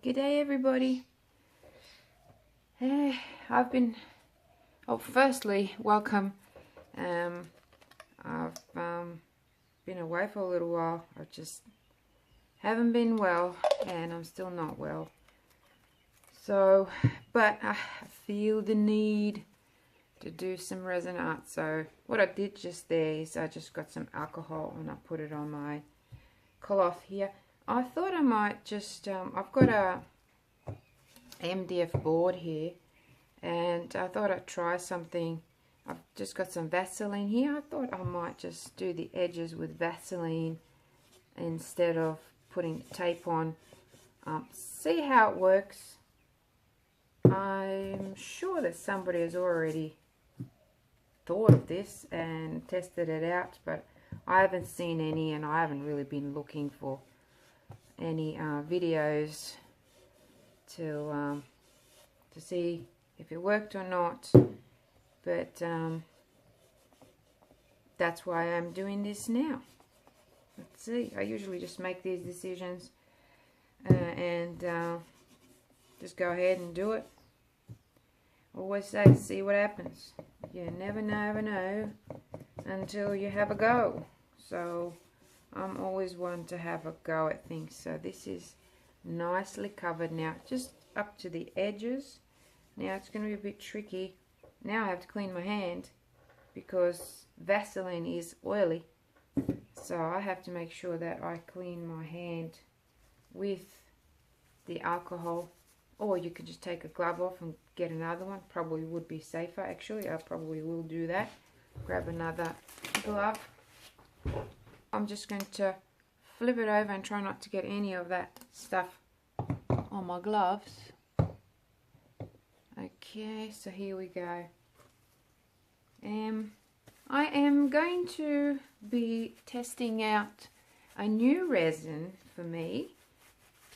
G'day everybody. Firstly, welcome. I've been away for a little while. I just haven't been well, and I'm still not well. So, but I feel the need to do some resin art. So what I did just there is I just got some alcohol and I put it on my cloth here. I thought I might just, I've got a MDF board here, and I thought I'd try something. I've just got some Vaseline here. I thought I might just do the edges with Vaseline instead of putting tape on. See how it works. I'm sure that somebody has already thought of this and tested it out, but I haven't seen any, and I haven't really been looking for any videos to see if it worked or not. But that's why I'm doing this now. Let's see. I usually just make these decisions and just go ahead and do it. Always say, see what happens. You never know until you have a go. So I'm always one to have a go at things. So this is nicely covered now, just up to the edges. Now it's going to be a bit tricky. Now I have to clean my hand because Vaseline is oily. So I have to make sure that I clean my hand with the alcohol. Or you could just take a glove off and get another one. Probably would be safer actually. I probably will do that. Grab another glove. I'm just going to flip it over and try not to get any of that stuff on my gloves. Okay, so here we go. I am going to be testing out a new resin for me,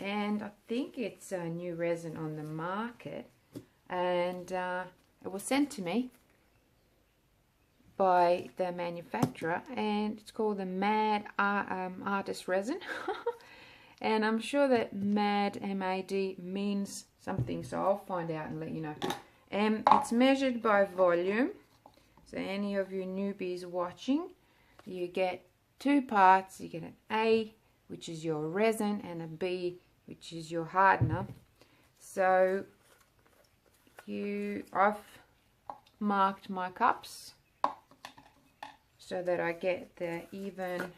and I think it's a new resin on the market, and it was sent to me by the manufacturer, and it's called the Mad Artist Resin. And I'm sure that Mad, M-A-D, means something, so I'll find out and let you know. It's measured by volume, so any of you newbies watching, you get 2 parts. You get an A, which is your resin, and a B, which is your hardener. So I've marked my cups so that I get the even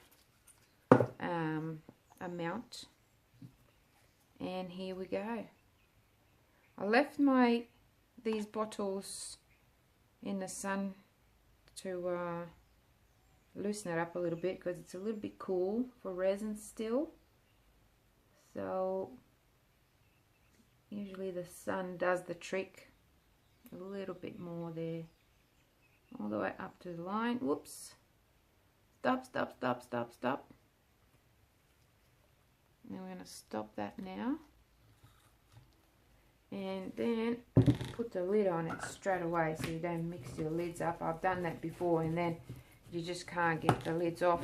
amount, and here we go. I left these bottles in the sun to loosen it up a little bit because it's a little bit cool for resin still. So usually the sun does the trick. A little bit more there, all the way up to the line. Whoops. Stop. Now we're going to stop that now, and then put the lid on it straight away so you don't mix your lids up. I've done that before, and then you just can't get the lids off.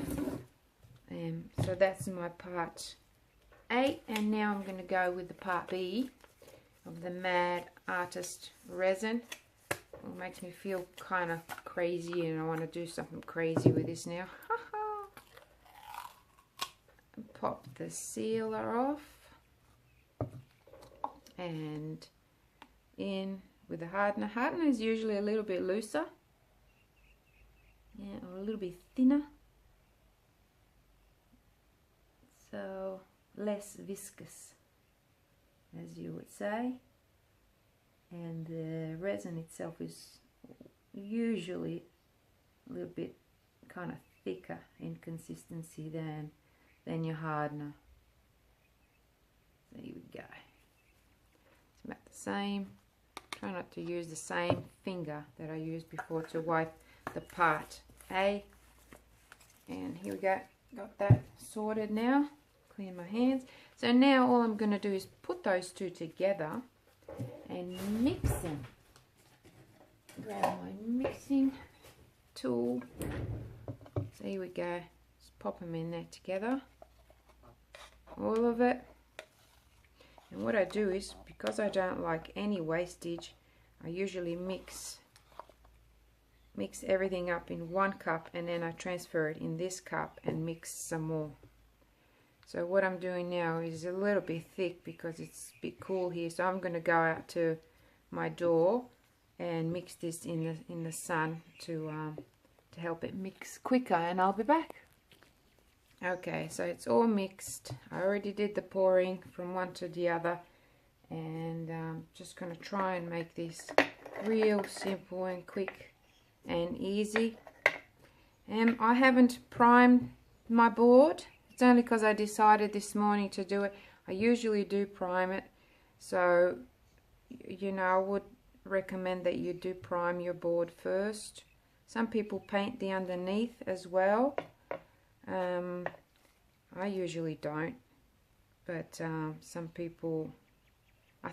So that's my part A, and now I'm going to go with the part B of the Mad Artist Resin. It makes me feel kind of crazy, and I want to do something crazy with this now. Pop the sealer off, and in with the hardener. Hardener is usually a little bit looser, yeah, or a little bit thinner, so less viscous, as you would say. And the resin itself is usually a little bit kind of thicker in consistency than your hardener. So here we go. It's about the same. Try not to use the same finger that I used before to wipe the part A. And here we go. Got that sorted now. Clean my hands. So now all I'm going to do is put those two together and mix them. Grab my mixing tool. So here we go. Just pop them in there together. All of it. And what I do is, because I don't like any wastage, I usually mix everything up in one cup, and then I transfer it in this cup and mix some more. So what I'm doing now is a little bit thick because it's a bit cool here, so I'm going to go out to my door and mix this in the sun to help it mix quicker, and I'll be back. Okay, so it's all mixed. I already did the pouring from one to the other, and just going to try and make this real simple and quick and easy. I haven't primed my board. It's only because I decided this morning to do it. I usually do prime it, so you know, I would recommend that you do prime your board first. Some people paint the underneath as well. I usually don't, but some people,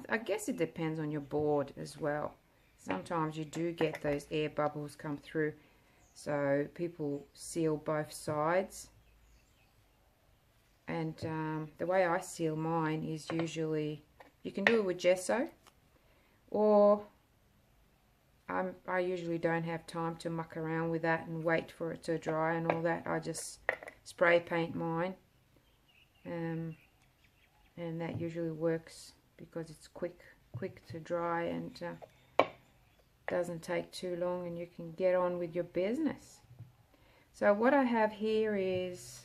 I guess it depends on your board as well. Sometimes you do get those air bubbles come through, so people seal both sides. And the way I seal mine is usually, you can do it with gesso, or I usually don't have time to muck around with that and wait for it to dry and all that. I just spray paint mine, and that usually works because it's quick to dry and doesn't take too long, and you can get on with your business. So what I have here is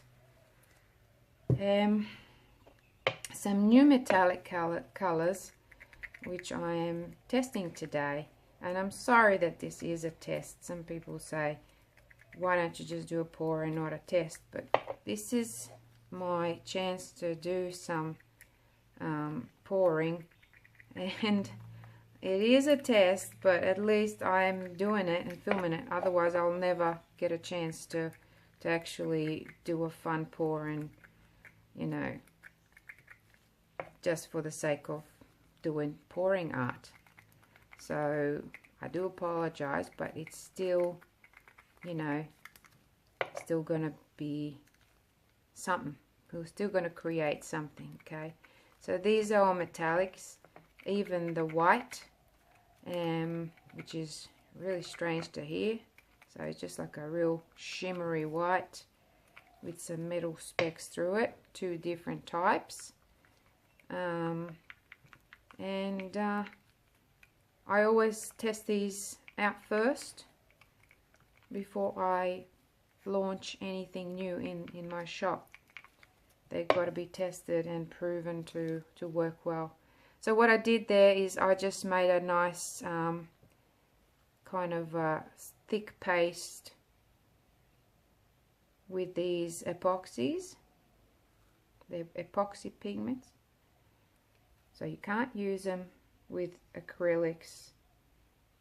some new metallic colors which I am testing today. And I'm sorry that this is a test. Some people say, why don't you just do a pour and not a test? But this is my chance to do some pouring, and it is a test, but at least I'm doing it and filming it. Otherwise I'll never get a chance to actually do a fun pour, and you know, just for the sake of doing pouring art. So I do apologize, but it's still, you know, still gonna be something. We're still gonna create something, okay? So these are all metallics, even the white, which is really strange to hear. So it's just like a real shimmery white with some metal specks through it, two different types. I always test these out first before I launch anything new in my shop. They've got to be tested and proven to work well. So what I did there is I just made a nice kind of thick paste with these epoxies. They're epoxy pigments. So you can't use them with acrylics.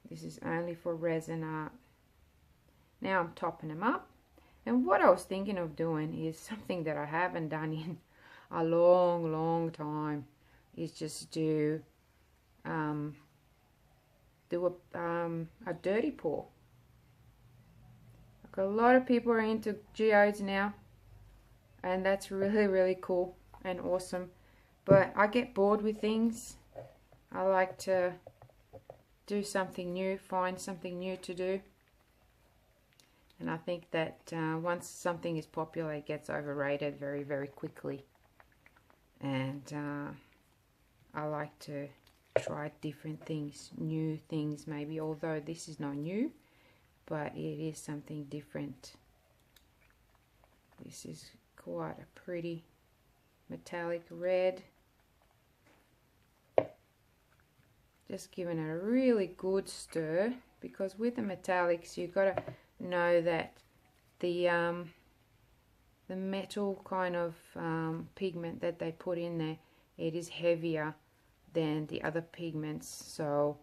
This is only for resin art. Now I'm topping them up. And what I was thinking of doing is something that I haven't done in a long time, is just do a dirty pour. Like, a lot of people are into geodes now, and that's really cool and awesome. But I get bored with things. I like to do something new, find something new to do. And I think that once something is popular, it gets overrated very quickly. And I like to try different things, new things maybe, although this is not new, but it is something different. This is quite a pretty metallic red. Just giving it a really good stir, because with the metallics you've got to know that the metal kind of pigment that they put in there, it is heavier than the other pigments, so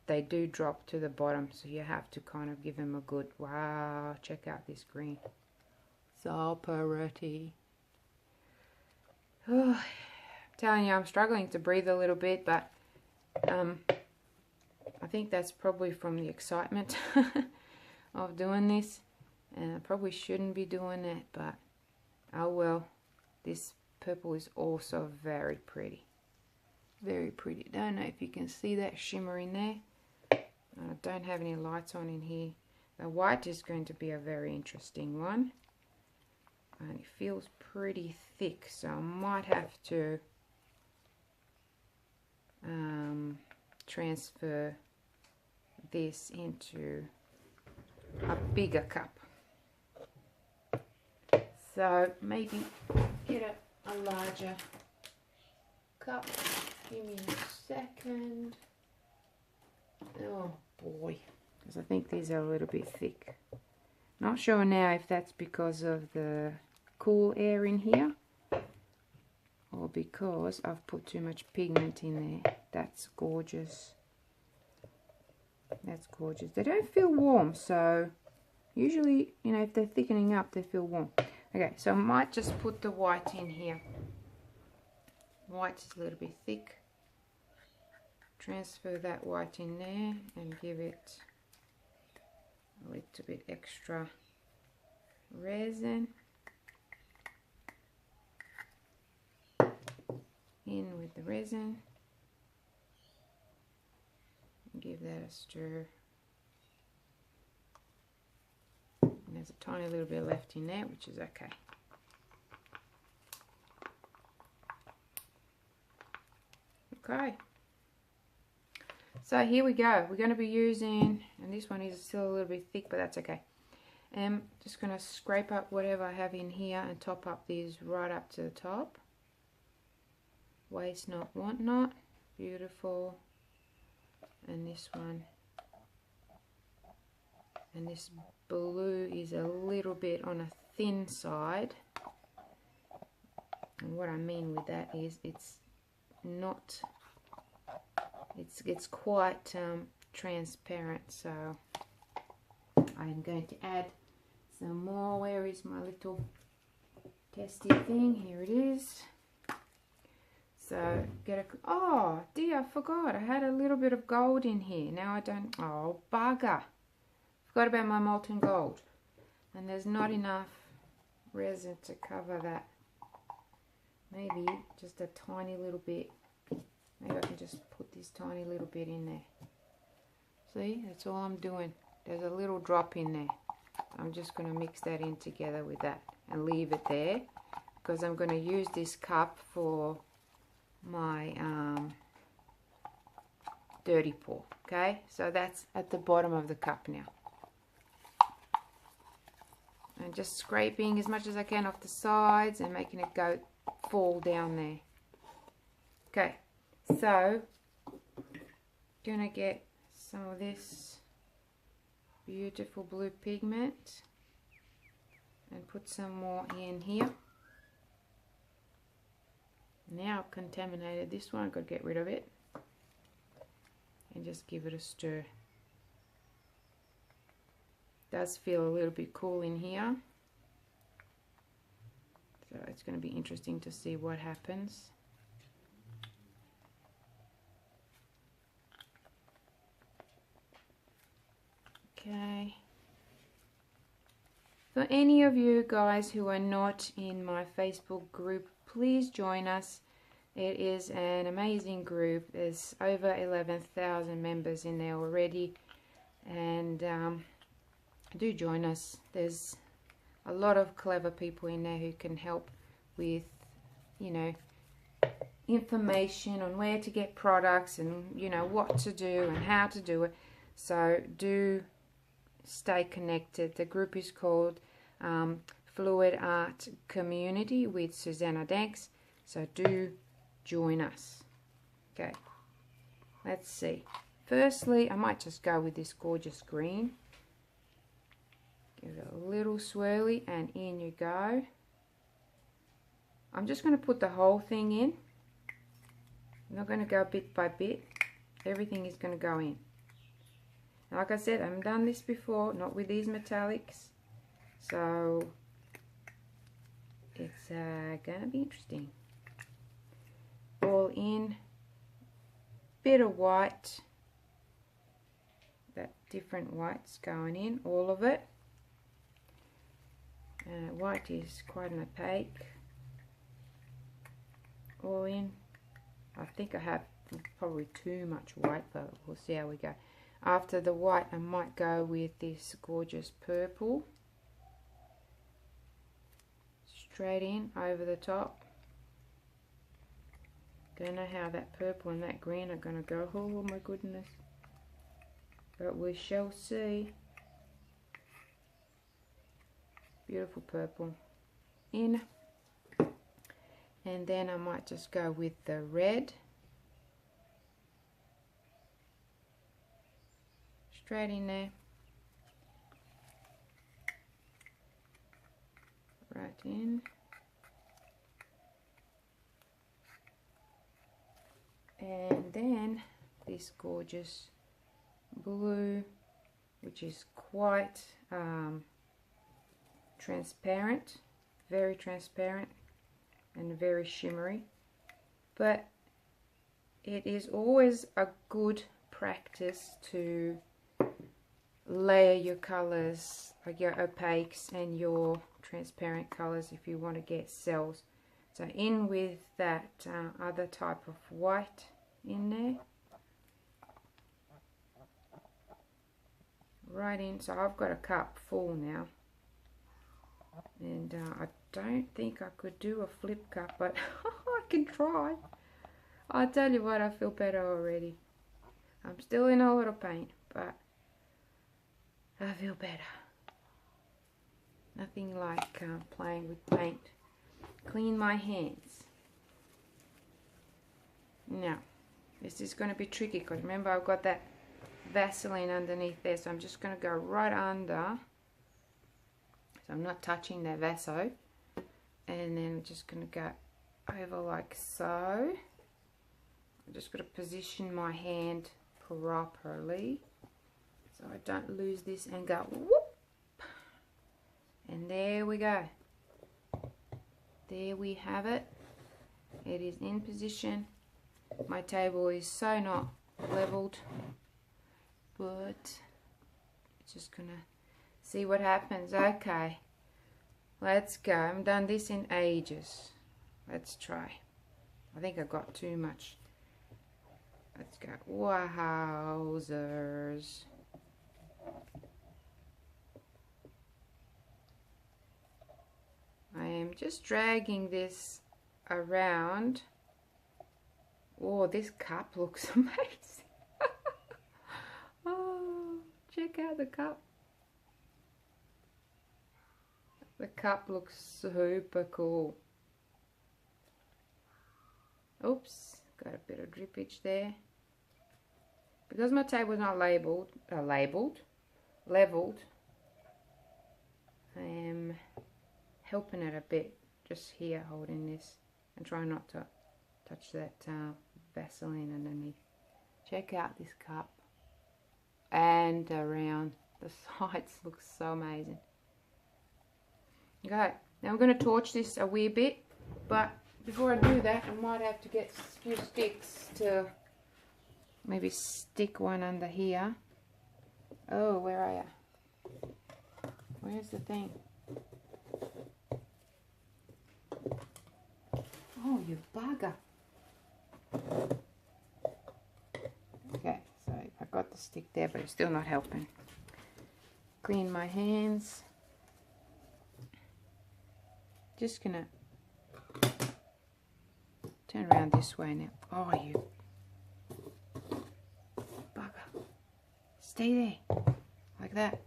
they do drop to the bottom, so you have to kind of give them a good, wow, check out this green, so pretty. Oh, I'm telling you, I'm struggling to breathe a little bit, but I think that's probably from the excitement of doing this, and I probably shouldn't be doing it, but oh well. This purple is also very pretty. Very pretty. Don't know if you can see that shimmer in there. I don't have any lights on in here. The white is going to be a very interesting one. And it feels pretty thick, so I might have to transfer this into a bigger cup. So maybe get a larger cup. Give me a second. Oh boy, because I think these are a little bit thick. Not sure now if that's because of the cool air in here or because I've put too much pigment in there. That's gorgeous. That's gorgeous. They don't feel warm, so usually, you know, if they're thickening up, they feel warm. Okay, so I might just put the white in here. White is a little bit thick. Transfer that white in there and give it a little bit extra resin. In with the resin. Give that a stir. And there's a tiny little bit left in there, which is okay. Okay. So here we go. We're going to be using, and this one is still a little bit thick, but that's okay. I'm just going to scrape up whatever I have in here and top up these right up to the top. Waste not, want not. Beautiful. And this one. And this blue is a little bit on a thin side. And what I mean with that is it's not, it's quite transparent, so I'm going to add some more. Where is my little testy thing? Here it is. So get a, oh dear, I forgot I had a little bit of gold in here. Now I don't, oh bugger, forgot about my molten gold, and there's not enough resin to cover that. Maybe just a tiny little bit. Maybe I can just put this tiny little bit in there. See, that's all I'm doing. There's a little drop in there. I'm just going to mix that in together with that and leave it there, because I'm going to use this cup for my dirty pour. Okay, so that's at the bottom of the cup now. And just scraping as much as I can off the sides and making it go fall down there. Okay, so gonna get some of this beautiful blue pigment and put some more in here. Now I've contaminated this one, I've got to get rid of it and just give it a stir. Does feel a little bit cool in here, so it's going to be interesting to see what happens. Okay. For any of you guys who are not in my Facebook group, please join us. It is an amazing group. There's over 11,000 members in there already, and do join us. There's a lot of clever people in there who can help with, you know, information on where to get products and, you know, what to do and how to do it. So do stay connected. The group is called Fluid Art Community with Suzana Dancks, so do join us. Okay, let's see. Firstly, I might just go with this gorgeous green. Give it a little swirly and in you go. I'm just going to put the whole thing in. I'm not going to go bit by bit. Everything is going to go in. Like I said, I've done this before, not with these metallics, so it's gonna be interesting. All in, bit of white, that different whites going in, all of it. White is quite an opaque. All in, I think I have probably too much white, but we'll see how we go. After the white, I might go with this gorgeous purple. Straight in over the top. Don't know how that purple and that green are going to go. Oh my goodness. But we shall see. Beautiful purple in. And then I might just go with the red. Straight in there. Right in. And then this gorgeous blue, which is quite transparent, very transparent and very shimmery, but it is always a good practice to layer your colors, like your opaques and your transparent colors, if you want to get cells. So in with that other type of white in there, right in. So I've got a cup full now, and I don't think I could do a flip cup, but I can try. I tell you what, I feel better already. I'm still in a lot of pain, but I feel better. Nothing like playing with paint. Clean my hands. Now, this is going to be tricky because remember I've got that Vaseline underneath there, so I'm just going to go right under. So I'm not touching that Vaso, and then I'm just going to go over like so. I'm just going to position my hand properly so I don't lose this and go whoop, and there we go. There we have it. It is in position. My table is so not leveled, but just gonna see what happens. Okay, let's go. I haven't done this in ages. Let's try. I think I got too much. Let's go. Wowzers. I am just dragging this around. Oh, this cup looks amazing. Oh, check out the cup. The cup looks super cool. Oops, got a bit of drippage there. Because my table's not leveled, I am helping it a bit, just here holding this and trying not to touch that Vaseline underneath. Check out this cup and around the sides, looks so amazing. Okay, now I'm going to torch this a wee bit, but before I do that I might have to get a few sticks to maybe stick one under here. Oh, where are you? Where's the thing? Oh, you bugger. Okay, so I got the stick there, but it's still not helping. Clean my hands. Just gonna turn around this way now. Oh, you bugger. Stay there. Like that.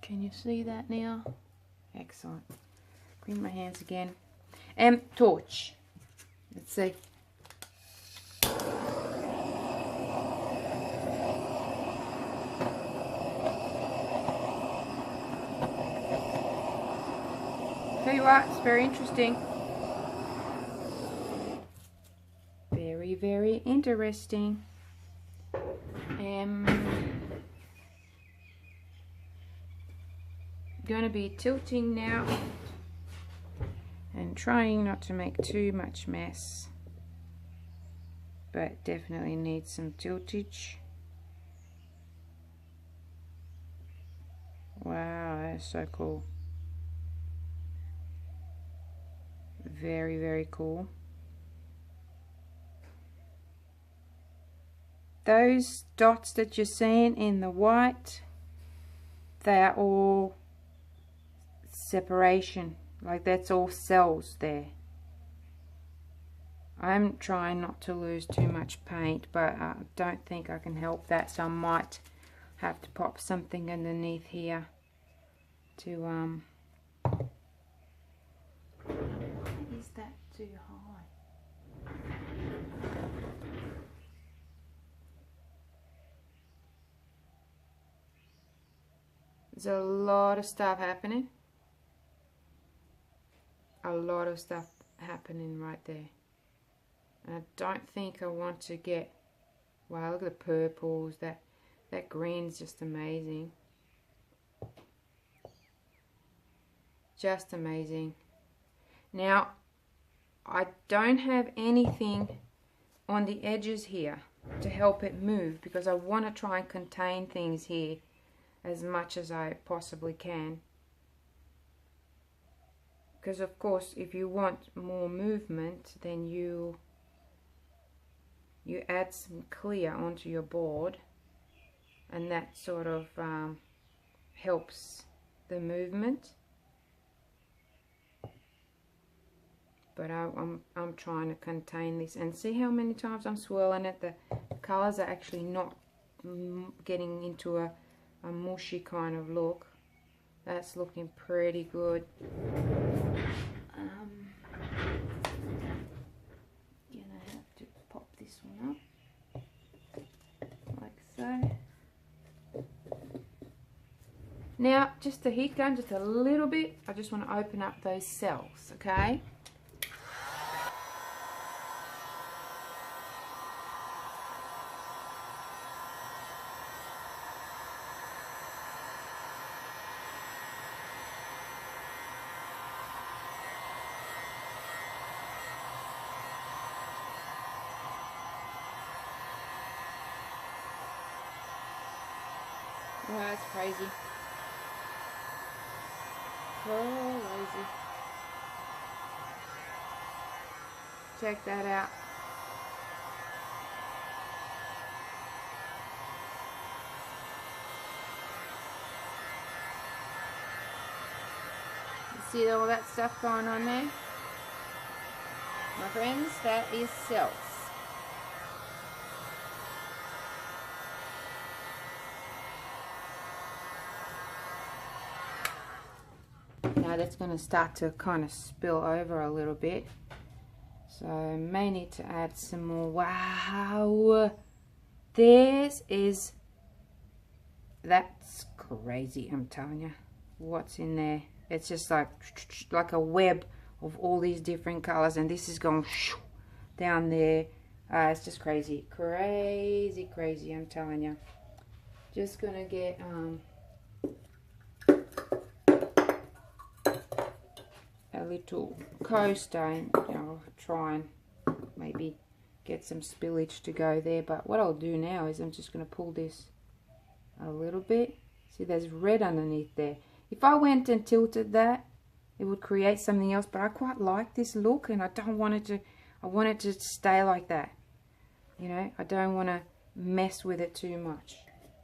Can you see that now? Excellent. Clean my hands again. And torch. Let's see. Tell you what, it's very interesting. Very, very interesting. Going to be tilting now and trying not to make too much mess, but definitely needs some tiltage. Wow, that's so cool. very, very cool. Those dots that you're seeing in the white, they are all separation, like that's all cells there. I'm trying not to lose too much paint, but I don't think I can help that, so I might have to pop something underneath here to is that too high? There's a lot of stuff happening. A lot of stuff happening right there. And I don't think I want to get, wow, look at the purples, that green's just amazing. Just amazing. Now, I don't have anything on the edges here to help it move because I want to try and contain things here as much as I possibly can. Because of course, if you want more movement, then you add some clear onto your board, and that sort of helps the movement. But I'm trying to contain this, and see how many times I'm swirling it. The colors are actually not getting into a mushy kind of look. That's looking pretty good. Gonna have to pop this one up like so. Now, just to heat gun just a little bit. I just want to open up those cells, okay? Wow, that's crazy. Crazy. Check that out. You see all that stuff going on there? My friends, that is cells. Now that's going to start to kind of spill over a little bit, so I may need to add some more. Wow, that's crazy. I'm telling you, what's in there? It's just like a web of all these different colors, and this is going down there. It's just crazy, crazy. I'm telling you. Just gonna get a little coaster, and I'll try and maybe get some spillage to go there. But what I'll do now is I'm just going to pull this a little bit. See, there's red underneath there. If I went and tilted that, it would create something else, but I quite like this look, and I don't want it to, I want it to stay like that. You know, I don't want to mess with it too much.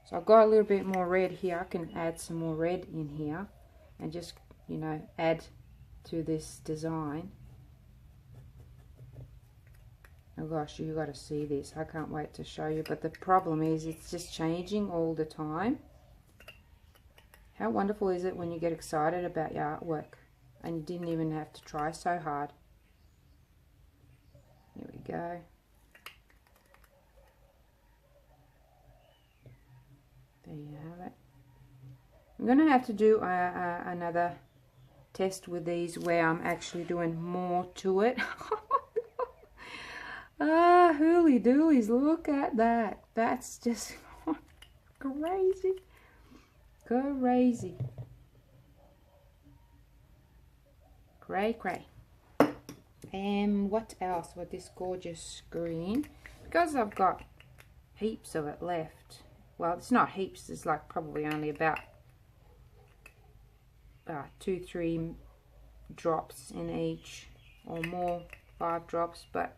So I've got a little bit more red here. I can add some more red in here and just, you know, add to this design. Oh gosh, you got to see this. I can't wait to show you. But the problem is it's just changing all the time. How wonderful is it when you get excited about your artwork and you didn't even have to try so hard. Here we go. There you have it. I'm going to have to do another test with these where I'm actually doing more to it. Ah, hooly doolies, look at that. That's just crazy. Crazy. Cray. And what else with this gorgeous green? Because I've got heaps of it left. Well, it's not heaps, it's like probably only about 2-3 drops in each. or more, 5 drops, but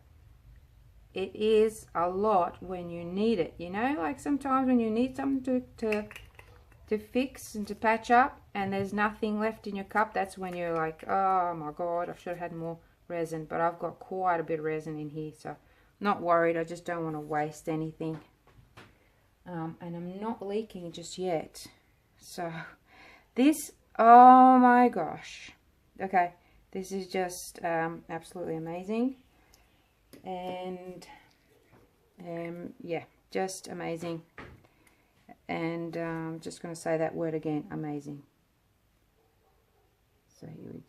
it is a lot when you need it, you know, like sometimes when you need something to fix and to patch up and there's nothing left in your cup, that's when you're like, oh my god, I should have had more resin. But I've got quite a bit of resin in here, so not worried. I just don't want to waste anything, and I'm not leaking just yet. So this, oh my gosh, okay, this is just absolutely amazing. And yeah, just amazing. And I'm just going to say that word again, amazing. So here we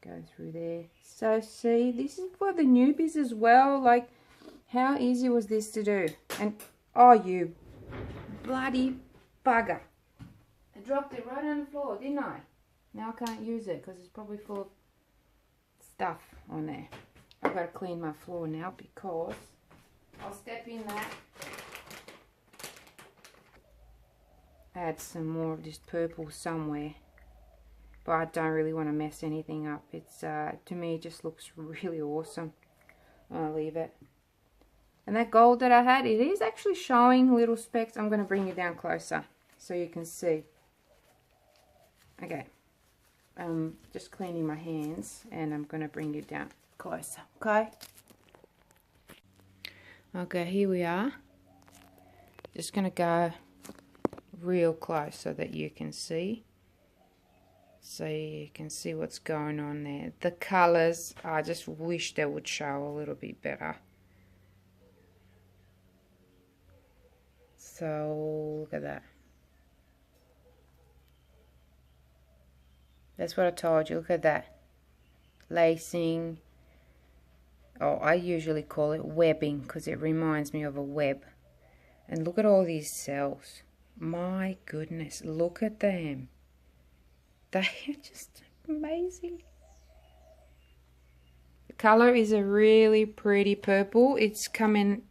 go through there. So see, this is for the newbies as well. Like, how easy was this to do? And oh, you bloody bugger, I dropped it right on the floor, didn't I? Now I can't use it because it's probably full of stuff on there. I've got to clean my floor now because I'll step in that. Add some more of this purple somewhere, but I don't really want to mess anything up. It's to me, it just looks really awesome. I'll leave it. And that gold that I had, it is actually showing little specks. I'm going to bring it down closer so you can see. Okay, I'm just cleaning my hands and I'm going to bring it down closer. Okay, here we are. Just going to go real close so that you can see. So you can see what's going on there. The colors, I just wish they would show a little bit better. So look at that. That's what I told you. Look at that. Lacing. Oh, I usually call it webbing because it reminds me of a web. And look at all these cells. My goodness, look at them. They are just amazing. The color is a really pretty purple. It's coming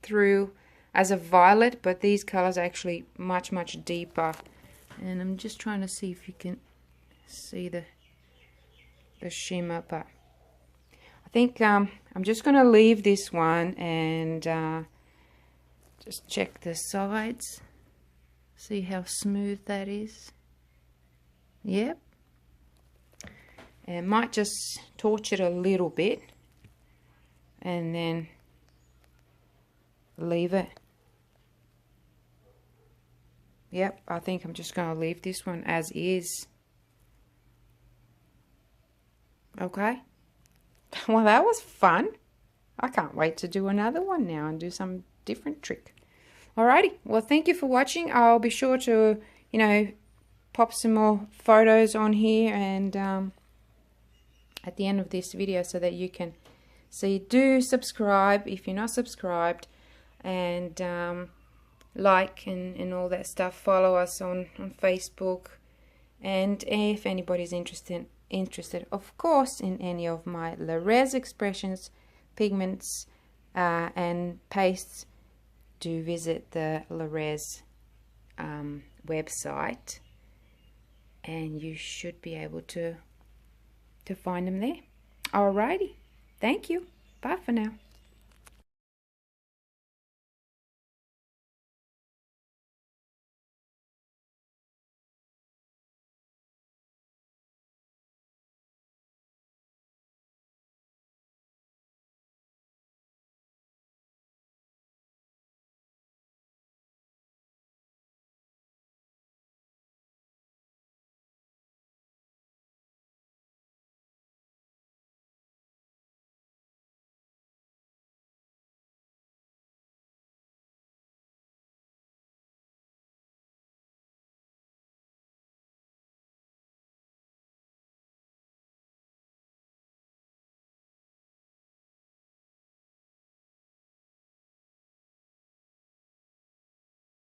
through as a violet, but these colors are actually much, much deeper. And I'm just trying to see if you can see the shimmer, but I think I'm just going to leave this one and just check the sides. See how smooth that is. Yep. And might just torch it a little bit and then leave it. Yep, I think I'm just going to leave this one as is. Okay. Well, that was fun. I can't wait to do another one now and do some different trick. Alrighty, well, thank you for watching. I'll be sure to, you know, pop some more photos on here and at the end of this video so that you can see. Do subscribe if you're not subscribed, and like and all that stuff. Follow us on Facebook, and if anybody's interested of course in any of my Le'Rez Expressions pigments and pastes, do visit the Le'Rez website and you should be able to find them there. Alrighty, thank you. Bye for now.